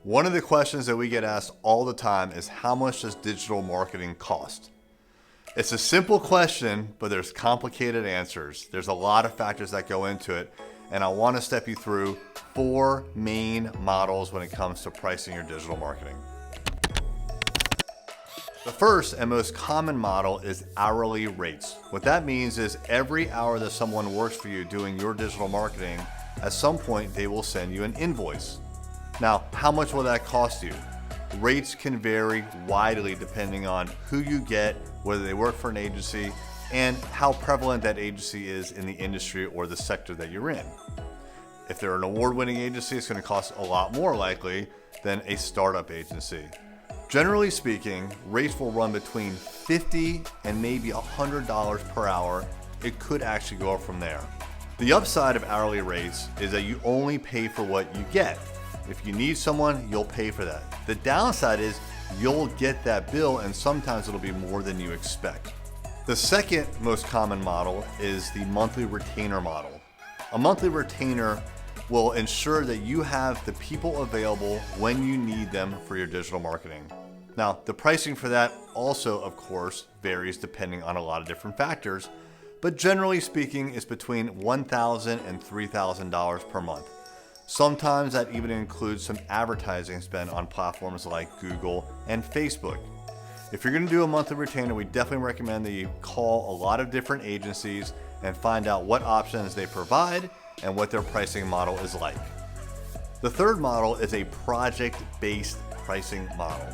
One of the questions that we get asked all the time is, how much does digital marketing cost? It's a simple question, but there's complicated answers. There's a lot of factors that go into it, and I want to step you through 4 main models when it comes to pricing your digital marketing. The first and most common model is hourly rates. What that means is every hour that someone works for you doing your digital marketing, at some point they will send you an invoice. Now, how much will that cost you? Rates can vary widely depending on who you get, whether they work for an agency, and how prevalent that agency is in the industry or the sector that you're in. If they're an award-winning agency, it's going to cost a lot more likely than a startup agency. Generally speaking, rates will run between $50 and maybe $100 per hour. It could actually go up from there. The upside of hourly rates is that you only pay for what you get. If you need someone, you'll pay for that. The downside is you'll get that bill, and sometimes it'll be more than you expect. The second most common model is the monthly retainer model. A monthly retainer will ensure that you have the people available when you need them for your digital marketing. Now, the pricing for that also, of course, varies depending on a lot of different factors, but generally speaking, it's between $1,000 and $3,000 per month. Sometimes that even includes some advertising spend on platforms like Google and Facebook. If you're going to do a monthly retainer, we definitely recommend that you call a lot of different agencies and find out what options they provide and what their pricing model is like. The third model is a project-based pricing model.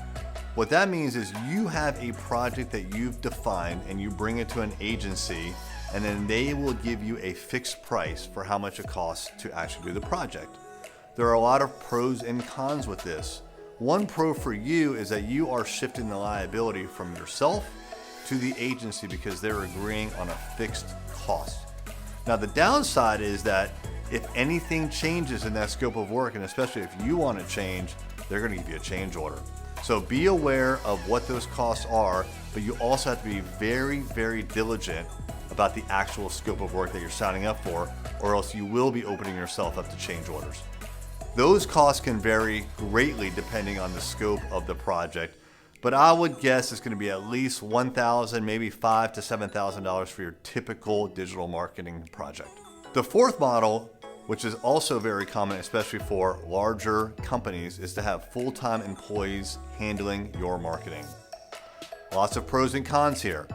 What that means is you have a project that you've defined and you bring it to an agency, and then they will give you a fixed price for how much it costs to actually do the project. There are a lot of pros and cons with this. One pro for you is that you are shifting the liability from yourself to the agency because they're agreeing on a fixed cost. Now, the downside is that if anything changes in that scope of work, and especially if you want to change, they're going to give you a change order. So be aware of what those costs are, but you also have to be very, very diligent about the actual scope of work that you're signing up for, or else you will be opening yourself up to change orders. Those costs can vary greatly depending on the scope of the project, but I would guess it's going to be at least $1,000, maybe $5,000 to $7,000 for your typical digital marketing project. The fourth model, which is also very common, especially for larger companies, is to have full-time employees handling your marketing. Lots of pros and cons here.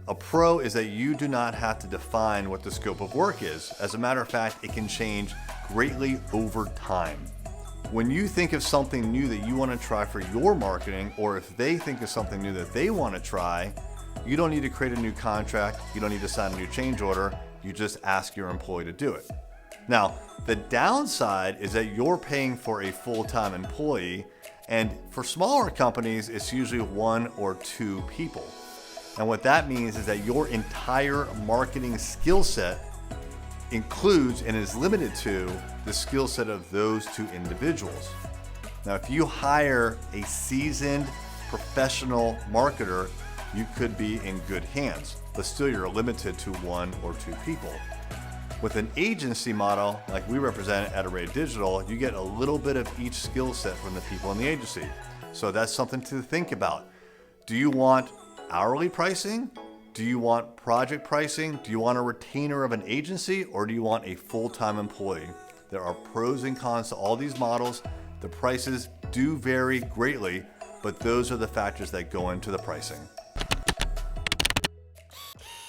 A pro is that you do not have to define what the scope of work is. As a matter of fact, it can change greatly over time. When you think of something new that you want to try for your marketing, or if they think of something new that they want to try, you don't need to create a new contract, you don't need to sign a new change order, you just ask your employee to do it. Now, the downside is that you're paying for a full-time employee, and for smaller companies, it's usually 1 or 2 people. And what that means is that your entire marketing skill set includes and is limited to the skill set of those 2 individuals. Now, if you hire a seasoned professional marketer, you could be in good hands, but still you're limited to 1 or 2 people. With an agency model like we represent at Array Digital, you get a little bit of each skill set from the people in the agency. So that's something to think about. Do you want hourly pricing? Do you want project pricing? Do you want a retainer of an agency, or do you want a full-time employee? There are pros and cons to all these models. The prices do vary greatly, but those are the factors that go into the pricing.